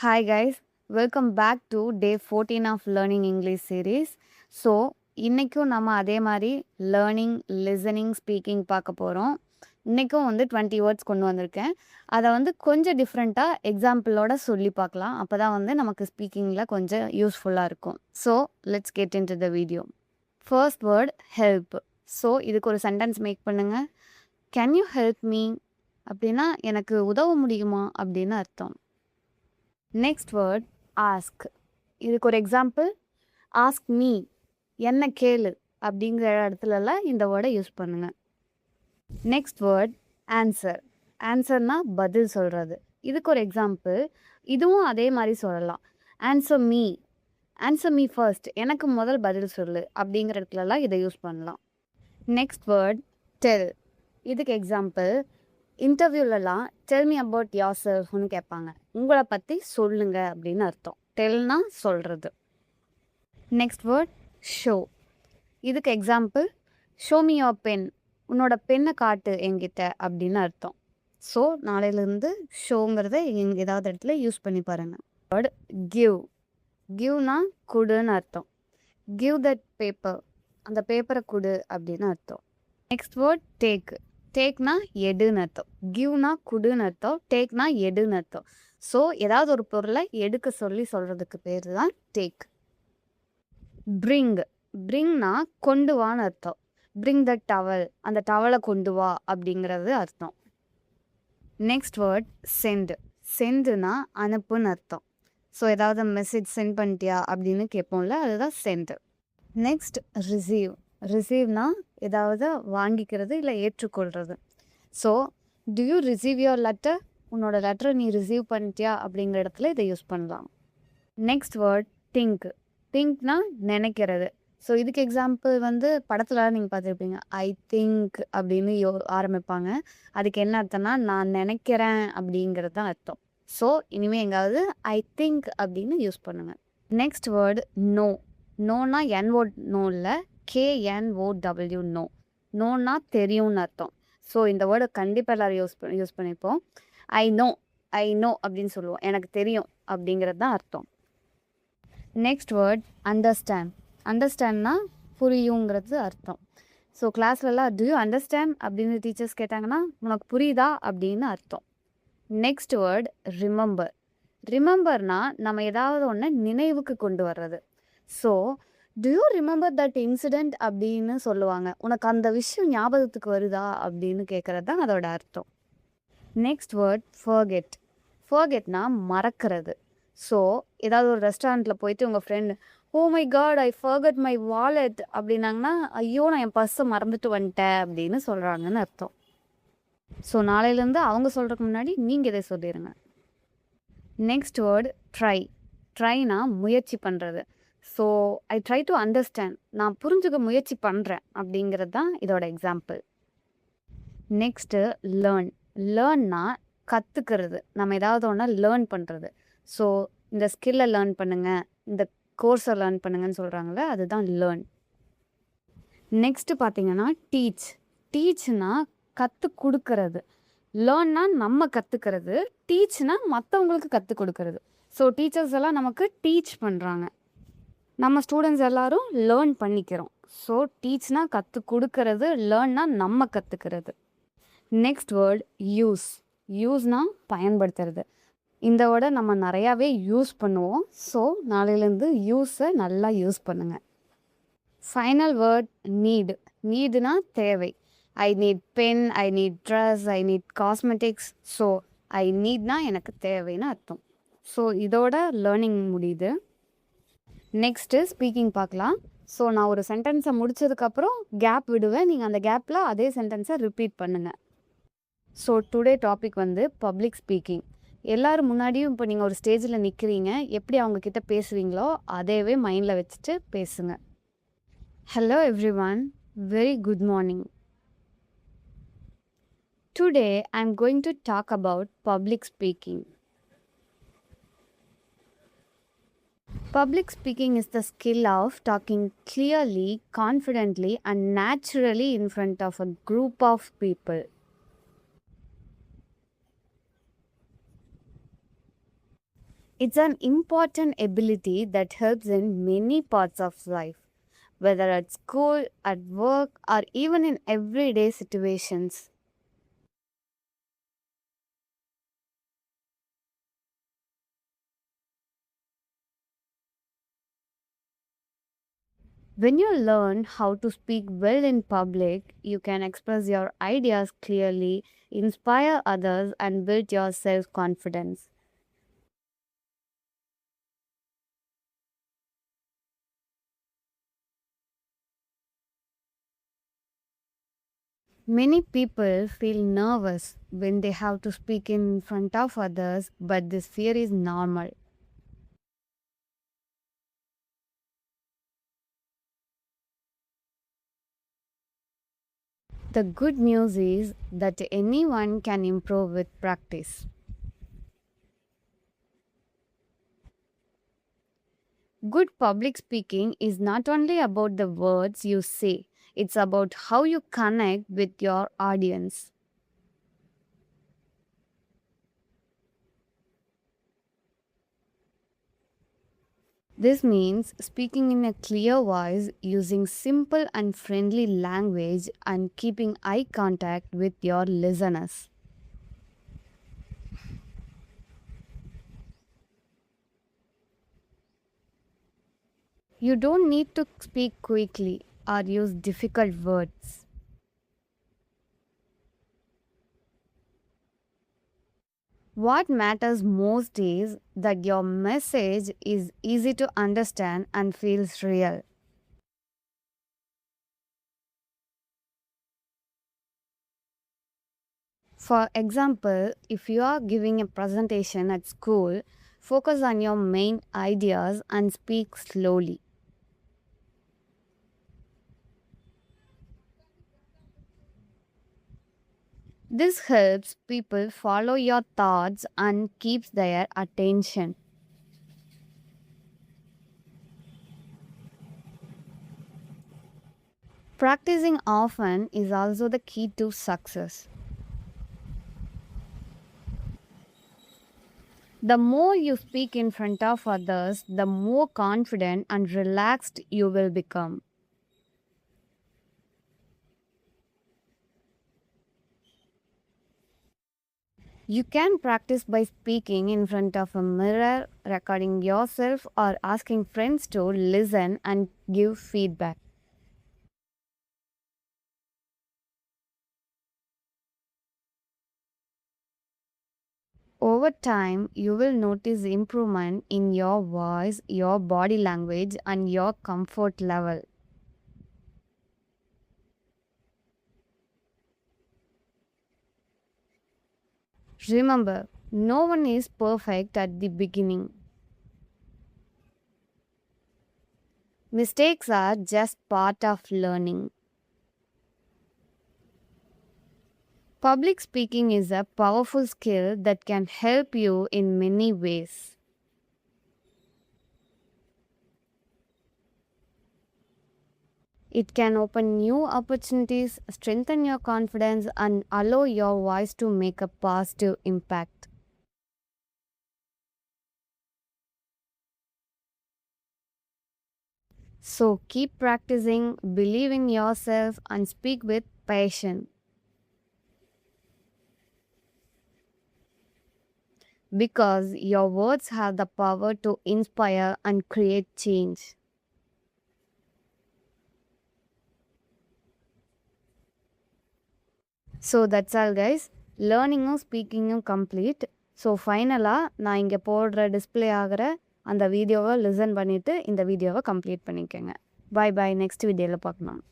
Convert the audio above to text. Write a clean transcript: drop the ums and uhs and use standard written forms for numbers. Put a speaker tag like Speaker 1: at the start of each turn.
Speaker 1: Hi guys, welcome back to day 14 of Learning English series. So இன்றைக்கும் நம்ம அதே மாதிரி லேர்னிங் லிசனிங் ஸ்பீக்கிங் பார்க்க போகிறோம். இன்றைக்கும் வந்து 20 வேர்ட்ஸ் கொண்டு வந்திருக்கேன். அதை வந்து கொஞ்சம் டிஃப்ரெண்ட்டாக எக்ஸாம்பிளோட சொல்லி பார்க்கலாம். அப்போ தான் வந்து நமக்கு ஸ்பீக்கிங்கில் கொஞ்சம் யூஸ்ஃபுல்லாக இருக்கும். So let's get in to the video. First word help. So இதுக்கு ஒரு சென்டென்ஸ் மேக் பண்ணுங்கள். கேன் யூ ஹெல்ப் மீ அப்படின்னா எனக்கு உதவ முடியுமா அப்படின்னு அர்த்தம். Next word ask. இதுக்கு ஒரு எக்ஸாம்பிள், ஆஸ்க் மீ, என்ன கேளு அப்படிங்கிற இடத்துலலாம் இந்த வேர்டை யூஸ் பண்ணுங்க. Next word answer. ஆன்சர்னா பதில் சொல்கிறது. இதுக்கு ஒரு எக்ஸாம்பிள், இதுவும் அதே மாதிரி சொல்லலாம். Answer me, answer me first, எனக்கு முதல் பதில் சொல்லு அப்படிங்கிற இடத்துலலாம் இதை யூஸ் பண்ணலாம். Next word tell. இதுக்கு எக்ஸாம்பிள், இன்டர்வியூலலாம் டெல் மீ அபவுட் யோர் செல்ஃப்னு கேட்பாங்க. உங்களை பற்றி சொல்லுங்க அப்படின்னு அர்த்தம். டெல்னா சொல்கிறது. Next word show. இதுக்கு example, show me your pen, உன்னோட பெண்ணை காட்டு என்கிட்ட அப்படின்னு அர்த்தம். ஸோ நாளையிலேருந்து ஷோங்கிறத ஏதாவது இடத்துல யூஸ் பண்ணி பாருங்கள். Word give. கிவ்னா குடுன்னு அர்த்தம். கிவ் தட் பேப்பர், அந்த பேப்பரை குடு அப்படின்னு அர்த்தம். Next word take. டேக்னா எடுன்னு அர்த்தம். கிவ்னா குடுன்னு அர்த்தம். டேக்னா எடுன்னு அர்த்தம். ஸோ ஏதாவது ஒரு பொருளை எடுக்க சொல்லி சொல்கிறதுக்கு பேர் தான் டேக். பிரிங். பிரிங்னா கொண்டு வான்னு அர்த்தம். பிரிங் த டவல், அந்த டவலை கொண்டு வா அப்படிங்கிறது அர்த்தம். Next word send. சென்டுனா அனுப்புன்னு அர்த்தம். ஸோ ஏதாவது மெசேஜ் சென்ட் பண்ணிட்டியா அப்படின்னு கேட்போம்ல, அதுதான் சென்ட். Next receive. ரிசீவ்னா ஏதாவது வாங்கிக்கிறது இல்லை ஏற்றுக்கொள்கிறது. So to you receive your letter, உன்னோட லெட்டரை நீ ரிசீவ் பண்ணிட்டியா அப்படிங்கிற இடத்துல இதை யூஸ் பண்ணலாம். Next word think. திங்க்னா நினைக்கிறது. ஸோ இதுக்கு எக்ஸாம்பிள் வந்து படத்தில் நீங்கள் பார்த்துருப்பீங்க, ஐ திங்க் அப்படின்னு ஆரம்பிப்பாங்க. அதுக்கு என்ன அர்த்தம்னா நான் நினைக்கிறேன் அப்படிங்கிறது தான் அர்த்தம். ஸோ இனிமேல் எங்காவது ஐ திங்க் அப்படின்னு யூஸ் பண்ணுங்கள். Next word no. நோனா என்ஓ நோ இல்லை, KNOW நோ. நோனா தெரியும்னு அர்த்தம். ஸோ இந்த வேர்டை கண்டிப்பாக எல்லோரும் யூஸ் பண்ணிப்போம். ஐ நோ அப்படின்னு சொல்லுவோம், எனக்கு தெரியும் அப்படிங்கிறது தான் அர்த்தம். Next word understand. அண்டர்ஸ்டாண்ட்னா புரியுங்கிறது அர்த்தம். ஸோ கிளாஸ்லலாம் டு யூ அண்டர்ஸ்டாண்ட் அப்படின்னு டீச்சர்ஸ் கேட்டாங்கன்னா உனக்கு புரியுதா அப்படின்னு அர்த்தம். Next word remember. ரிமெம்பர்னா நம்ம ஏதாவது ஒன்று நினைவுக்கு கொண்டு வர்றது. So to you remember that incident அப்படின்னு சொல்லுவாங்க. உனக்கு அந்த விஷயம் ஞாபகத்துக்கு வருதா அப்படின்னு கேட்குறது தான் அதோட அர்த்தம். Next word forget. ஃபர்கெட்னா மறக்கிறது. ஸோ ஏதாவது ஒரு ரெஸ்டாரண்ட்டில் போயிட்டு உங்கள் friend oh my God I forget my wallet அப்படின்னாங்கன்னா ஐயோ நான் என் பர்ஸை மறந்துட்டு வந்துட்டேன் அப்படின்னு சொல்கிறாங்கன்னு அர்த்தம். ஸோ நாளையிலேருந்து அவங்க சொல்கிறதுக்கு முன்னாடி நீங்கள் இதை சொல்லிடுங்க. Next word try. ட்ரைனா முயற்சி பண்ணுறது. So I try to understand, நான் புரிஞ்சுக்க முயற்சி பண்ணுறேன் அப்படிங்கிறது தான் இதோட எக்ஸாம்பிள். Next learn. லேர்ன்னா கற்றுக்கிறது, நம்ம ஏதாவது ஒன்று லேர்ன் பண்ணுறது. ஸோ இந்த ஸ்கில்லை லேர்ன் பண்ணுங்கள், இந்த கோர்ஸை லேர்ன் பண்ணுங்கன்னு சொல்கிறாங்களே, அதுதான் லேர்ன். நெக்ஸ்ட்டு பார்த்தீங்கன்னா டீச். டீச்னா கற்றுக் கொடுக்கறது. லேர்ன்னா நம்ம கற்றுக்கிறது, டீச்னா மற்றவங்களுக்கு கற்றுக் கொடுக்கறது. ஸோ டீச்சர்ஸ் எல்லாம் நமக்கு டீச் பண்ணுறாங்க, நம்ம ஸ்டூடெண்ட்ஸ் எல்லோரும் லேர்ன் பண்ணிக்கிறோம். ஸோ டீச்னா கற்றுக் கொடுக்கறது, லேர்ன்னா நம்ம கற்றுக்கிறது. Next word use. யூஸ்னா பயன்படுத்துறது. இந்த வேர்டை நம்ம நிறையாவே யூஸ் பண்ணுவோம். ஸோ நாளையிலேருந்து யூஸை நல்லா யூஸ் பண்ணுங்கள். Final word need. நீடுனா தேவை. I need pen, I need dress, I need cosmetics. So I நீட்னா எனக்கு தேவைன்னு அர்த்தம். ஸோ இதோட லேர்னிங் முடியுது. நெக்ஸ்ட்டு ஸ்பீக்கிங் பார்க்கலாம். ஸோ நான் ஒரு சென்டென்ஸை முடித்ததுக்கப்புறம் கேப் விடுவேன், நீங்கள் அந்த கேப்பில் அதே சென்டென்ஸை ரிப்பீட் பண்ணுங்கள். ஸோ டுடே டாபிக் வந்து பப்ளிக் ஸ்பீக்கிங். எல்லோரும் முன்னாடியும் இப்போ நீங்கள் ஒரு ஸ்டேஜில் நிற்கிறீங்க, எப்படி அவங்கக்கிட்ட பேசுவீங்களோ அதேவே மைண்டில் வச்சுட்டு பேசுங்க. Hello everyone, very good morning. Today I am going to talk about public speaking. Public speaking is the skill of talking clearly, confidently, and naturally in front of a group of people. It's an important ability that helps in many parts of life, whether at school, at work, or even in everyday situations. When you learn how to speak well in public, you can express your ideas clearly, inspire others, and build your self confidence. Many people feel nervous when they have to speak in front of others, but this fear is normal. The good news is that anyone can improve with practice. Good public speaking is not only about the words you say, it's about how you connect with your audience. This means speaking in a clear voice, using simple and friendly language, and keeping eye contact with your listeners. You don't need to speak quickly or use difficult words. What matters most is that your message is easy to understand and feels real. For example, if you are giving a presentation at school, focus on your main ideas and speak slowly. This helps people follow your thoughts and keeps their attention. Practicing often is also the key to success. The more you speak in front of others, the more confident and relaxed you will become. You can practice by speaking in front of a mirror, recording yourself, or asking friends to listen and give feedback. Over time, you will notice improvement in your voice, your body language, and your comfort level. Remember, no one is perfect at the beginning. Mistakes are just part of learning. Public speaking is a powerful skill that can help you in many ways. It can open new opportunities, strengthen your confidence, and allow your voice to make a positive impact. So keep practicing, believe in yourself, and speak with passion because your words have the power to inspire and create change. So that's all guys. லேர்னிங்கும் ஸ்பீக்கிங்கும் complete. So ஃபைனலாக நான் இங்கே போடுற display ஆகிற அந்த வீடியோவை listen பண்ணிவிட்டு இந்த வீடியோவை கம்ப்ளீட் பண்ணிக்கோங்க. பாய் பாய். நெக்ஸ்ட் வீடியோவில் பார்க்கலாம்.